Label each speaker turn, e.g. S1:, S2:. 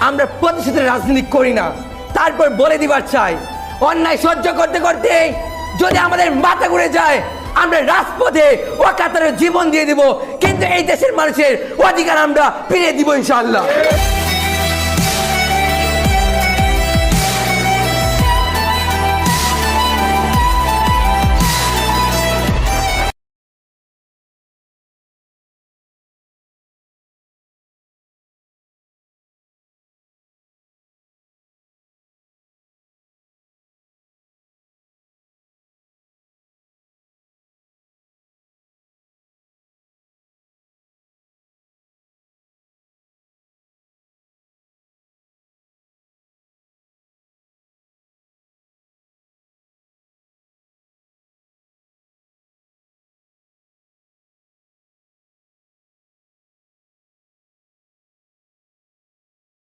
S1: আমরা প্রতিশোধের রাজনীতি করি না। তারপর বলে দিবার চাই, অন্যায় সহ্য করতে করতে যদি আমাদের মাথা ঘুরে যায়, আমরা রাজপথে অকাতরে জীবন দিয়ে দিব, কিন্তু এই দেশের মানুষের অধিকার আমরা ফিরিয়ে দিব ইনশাআল্লাহ।